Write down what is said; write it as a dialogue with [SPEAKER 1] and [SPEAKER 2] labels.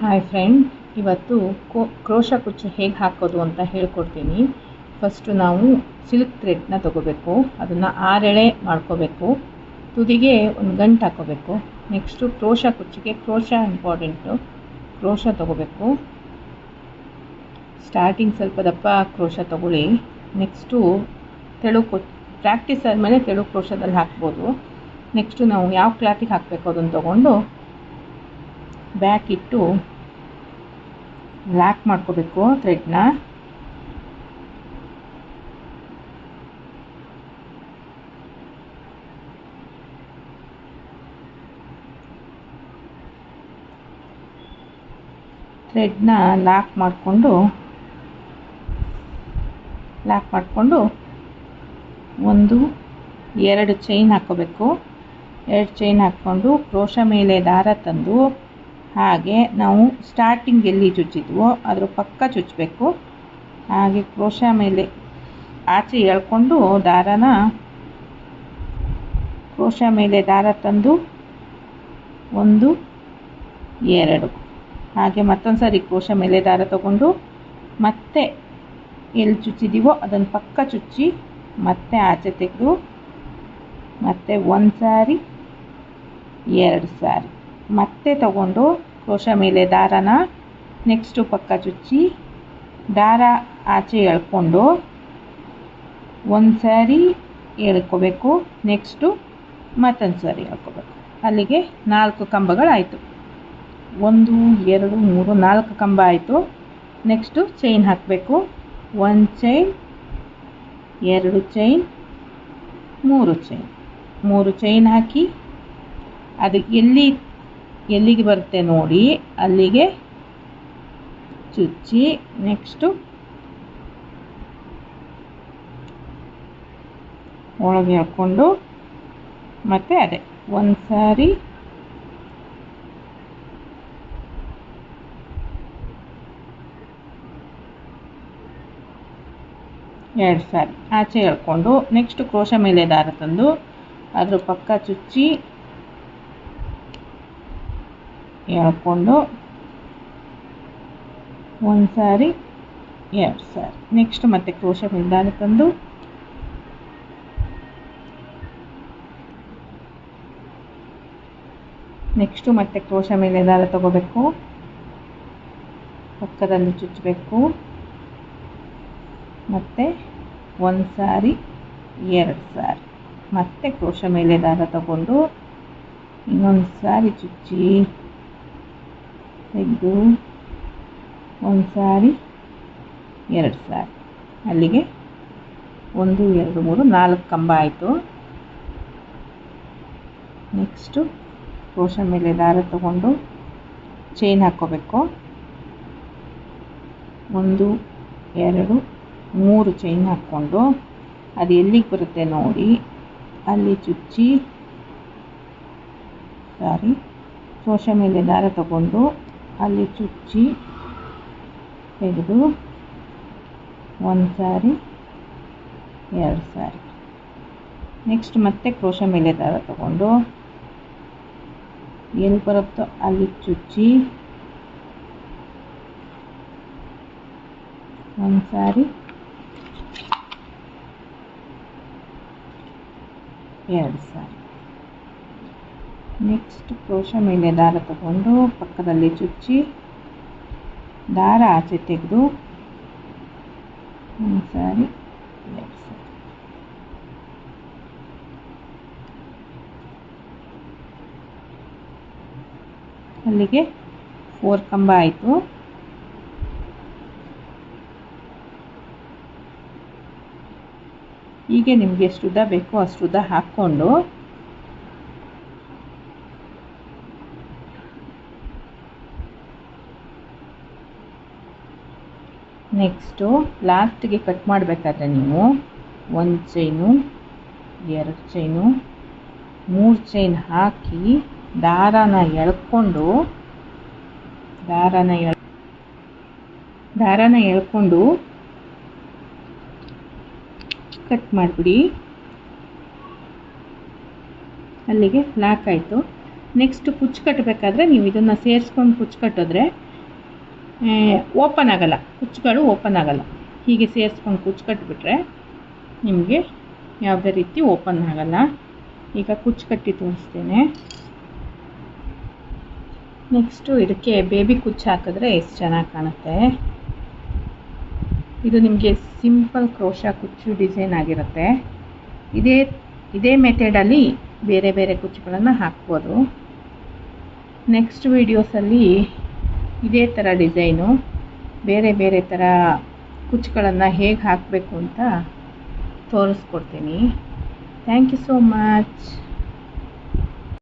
[SPEAKER 1] Hi friend, ಇವತ್ತು crochet ಕುಚ್ಚು ಹೇಗೆ ಹಾಕೋದು ಅಂತ ಹೇಳ್ಕೊಡ್ತೀನಿ. ಫಸ್ಟು ನಾವು ಸಿಲ್ಕ್ ಥ್ರೆಡ್ನ ತೊಗೋಬೇಕು, ಅದನ್ನು 6 ಎಳೆ ಮಾಡ್ಕೋಬೇಕು, ತುದಿಗೆ ಒಂದು ಗಂಟು ಹಾಕೋಬೇಕು. ನೆಕ್ಸ್ಟು ಕ್ರೋಶ ಕುಚ್ಚಿಗೆ ಕ್ರೋಶ ಇಂಪಾರ್ಟೆಂಟು, ಕ್ರೋಶ ತೊಗೋಬೇಕು. ಸ್ಟಾರ್ಟಿಂಗ್ ಸ್ವಲ್ಪ ದಪ್ಪ ಕ್ರೋಶ ತೊಗೊಳ್ಳಿ. ನೆಕ್ಸ್ಟು ತೆಳು ಪ್ರಾಕ್ಟೀಸ್ ಆದಮೇಲೆ ತೆಳು ಕ್ರೋಶದಲ್ಲಿ ಹಾಕ್ಬೋದು. ನೆಕ್ಸ್ಟು ನಾವು ಯಾವ ಕ್ಲಾತಿಗೆ ಹಾಕಬೇಕು ಅದನ್ನು ತೊಗೊಂಡು ಬ್ಯಾಕ್ ಇಟ್ಟು ಲಾಕ್ ಮಾಡ್ಕೋಬೇಕು ಥ್ರೆಡ್ನ. ಥ್ರೆಡ್ನ ಲಾಕ್ ಮಾಡಿಕೊಂಡು 1-2 ಚೈನ್ ಹಾಕ್ಕೋಬೇಕು. 2 ಚೈನ್ ಹಾಕ್ಕೊಂಡು ಕ್ರೋಶ ಮೇಲೆ ದಾರ ತಂದು ಹಾಗೆ ನಾವು ಸ್ಟಾರ್ಟಿಂಗ್ ಎಲ್ಲಿ ಚುಚ್ಚಿದ್ವೋ ಅದ್ರ ಪಕ್ಕ ಚುಚ್ಚಬೇಕು. ಹಾಗೆ ಕ್ರೋಶ ಮೇಲೆ ಆಚೆ ಎಳ್ಕೊಂಡು ಕ್ರೋಶ ಮೇಲೆ ದಾರ ತಂದು 1-2 ಹಾಗೆ ಮತ್ತೊಂದು ಸಾರಿ ಕ್ರೋಶ ಮೇಲೆ ದಾರ ತಗೊಂಡು ಮತ್ತೆ ಎಲ್ಲಿ ಚುಚ್ಚಿದ್ದೀವೋ ಅದನ್ನು ಪಕ್ಕ ಚುಚ್ಚಿ ಮತ್ತೆ ಆಚೆ ತೆಗೆದು ಮತ್ತೆ 1 ಸಾರಿ 2 ಸಾರಿ ಮತ್ತೆ ತಗೊಂಡು ಕ್ರೋಶ ಮೇಲೆ ದಾರನ ನೆಕ್ಸ್ಟು ಪಕ್ಕ ಚುಚ್ಚಿ ದಾರ ಆಚೆ ಎಳ್ಕೊಂಡು 1 ಸಾರಿ ಎಳ್ಕೋಬೇಕು. ನೆಕ್ಸ್ಟು ಮತ್ತೊಂದು ಸಾರಿ ಎಳ್ಕೋಬೇಕು. ಅಲ್ಲಿಗೆ 4 ಕಂಬಗಳಾಯಿತು. 1 2 3 4 ಕಂಬ ಆಯಿತು. ನೆಕ್ಸ್ಟು ಚೈನ್ ಹಾಕಬೇಕು. 1 ಚೈನ್ 2 ಚೈನ್ 3 ಚೈನ್ 3 ಚೈನ್ ಹಾಕಿ ಅದು ಎಲ್ಲಿಗೆ ಬರುತ್ತೆ ನೋಡಿ ಅಲ್ಲಿಗೆ ಚುಚ್ಚಿ ನೆಕ್ಸ್ಟು ಒಳಗೆ ಹಾಕ್ಕೊಂಡು ಮತ್ತೆ ಅದೇ 1 ಸಾರಿ 2 ಸಾರಿ ಆಚೆ ಎಳ್ಕೊಂಡು ನೆಕ್ಸ್ಟ್ ಕ್ರೋಶ ಮೇಲೆ ದಾರ ತಂದು ಅದ್ರ ಪಕ್ಕ ಚುಚ್ಚಿ ಎಳ್ಕೊಂಡು 1 ಸಾರಿ 2 ಸಾರಿ ನೆಕ್ಸ್ಟ್ ಮತ್ತೆ ಕ್ರೋಶ ಮೇಲೆ ದಾರ ತಂದು ನೆಕ್ಸ್ಟು ಮತ್ತೆ ಕ್ರೋಶ ಮೇಲೆ ದಾರ ತಗೋಬೇಕು, ಪಕ್ಕದಲ್ಲಿ ಚುಚ್ಚಬೇಕು. ಮತ್ತೆ 1 ಸಾರಿ 2 ಸಾರಿ ಮತ್ತೆ ಕ್ರೋಶ ಮೇಲೆ ದಾರ ತಗೊಂಡು ಇನ್ನೊಂದು ಸಾರಿ ಚುಚ್ಚಿ ತೆಗೆದು 1 ಸಾರಿ 2 ಸಾರಿ ಅಲ್ಲಿಗೆ 1 2 3 4 ಕಂಬ ಆಯಿತು. ನೆಕ್ಸ್ಟು ಕ್ರೋಶ ಮೇಲೆ ದಾರ ತಗೊಂಡು ಚೈನ್ ಹಾಕ್ಕೋಬೇಕು. 1 2 3 ಚೈನ್ ಹಾಕ್ಕೊಂಡು ಅದು ಎಲ್ಲಿಗೆ ಬರುತ್ತೆ ನೋಡಿ ಅಲ್ಲಿ ಚುಚ್ಚಿ ಕ್ರೋಶ ಮೇಲೆ ದಾರ ತಗೊಂಡು ಅಲ್ಲಿ ಚುಚ್ಚಿ ತೆಗೆದು 1 ಸಾರಿ 2 ಸಾರಿ ನೆಕ್ಸ್ಟ್ ಮತ್ತೆ ಕ್ರೋಶ ಮೇಲೆ ದಾರ ತಗೊಂಡು ಎಲ್ಲಿ ಬರುತ್ತೋ ಅಲ್ಲಿ ಚುಚ್ಚಿ 1 ಸಾರಿ 2 ಸಾರಿ ನೆಕ್ಸ್ಟ್ ಕ್ರೋಶ ಮೇಲೆ ದಾರ ತಗೊಂಡು ಪಕ್ಕದಲ್ಲಿ ಚುಚ್ಚಿ ದಾರ ಆಚೆ ತೆಗೆದು 1 ಸಾರಿ 2 ಸಾರಿ ಅಲ್ಲಿಗೆ 4 ಕಂಬ ಆಯಿತು. ಹೀಗೆ ನಿಮಗೆ ಎಷ್ಟು ಉದ್ದ ಬೇಕೋ ಅಷ್ಟು ಉದ್ದ ಹಾಕ್ಕೊಂಡು ನೆಕ್ಸ್ಟು ಲಾಸ್ಟಿಗೆ ಕಟ್ ಮಾಡಬೇಕಾದ್ರೆ ನೀವು 1 ಚೈನು 2 ಚೈನು 3 ಚೈನ್ ಹಾಕಿ ದಾರನ ಎಳ್ಕೊಂಡು ಕಟ್ ಮಾಡಿಬಿಡಿ. ಅಲ್ಲಿಗೆ ಲಾಕ್ ಆಯಿತು. ನೆಕ್ಸ್ಟ್ ಕುಚ್ಚು ಕಟ್ಟಬೇಕಾದ್ರೆ ನೀವು ಇದನ್ನು ಸೇರಿಸ್ಕೊಂಡು ಕುಚ್ಚು ಕಟ್ಟಿದ್ರೆ ಓಪನ್ ಆಗಲ್ಲ, ಕುಚ್ಚುಗಳು ಓಪನ್ ಆಗಲ್ಲ. ಹೀಗೆ ಸೇರಿಸ್ಕೊಂಡು ಕುಚ್ಚು ಕಟ್ಟಿಬಿಟ್ರೆ ನಿಮಗೆ ಯಾವುದೇ ರೀತಿ ಓಪನ್ ಆಗಲ್ಲ. ಈಗ ಕುಚ್ಚು ಕಟ್ಟಿ ತೋರಿಸ್ತೇನೆ. ನೆಕ್ಸ್ಟು ಇದಕ್ಕೆ ಬೇಬಿ ಕುಚ್ಚು ಹಾಕಿದ್ರೆ ಎಷ್ಟು ಚೆನ್ನಾಗಿ ಕಾಣುತ್ತೆ. ಇದು ನಿಮಗೆ ಸಿಂಪಲ್ ಕ್ರೋಶಾ ಕುಚ್ಚು ಡಿಸೈನ್ ಆಗಿರುತ್ತೆ. ಇದೇ ಮೆಥಡಲ್ಲಿ ಬೇರೆ ಬೇರೆ ಕುಚ್ಚುಗಳನ್ನು ಹಾಕ್ಬೋದು. ನೆಕ್ಸ್ಟ್ ವೀಡಿಯೋಸಲ್ಲಿ ಇದೇ ಥರ ಡಿಸೈನು ಬೇರೆ ಬೇರೆ ಥರ ಕುಚ್ಚುಗಳನ್ನು ಹೇಗೆ ಹಾಕಬೇಕು ಅಂತ ತೋರಿಸ್ಕೊಡ್ತೀನಿ. Thank you so much.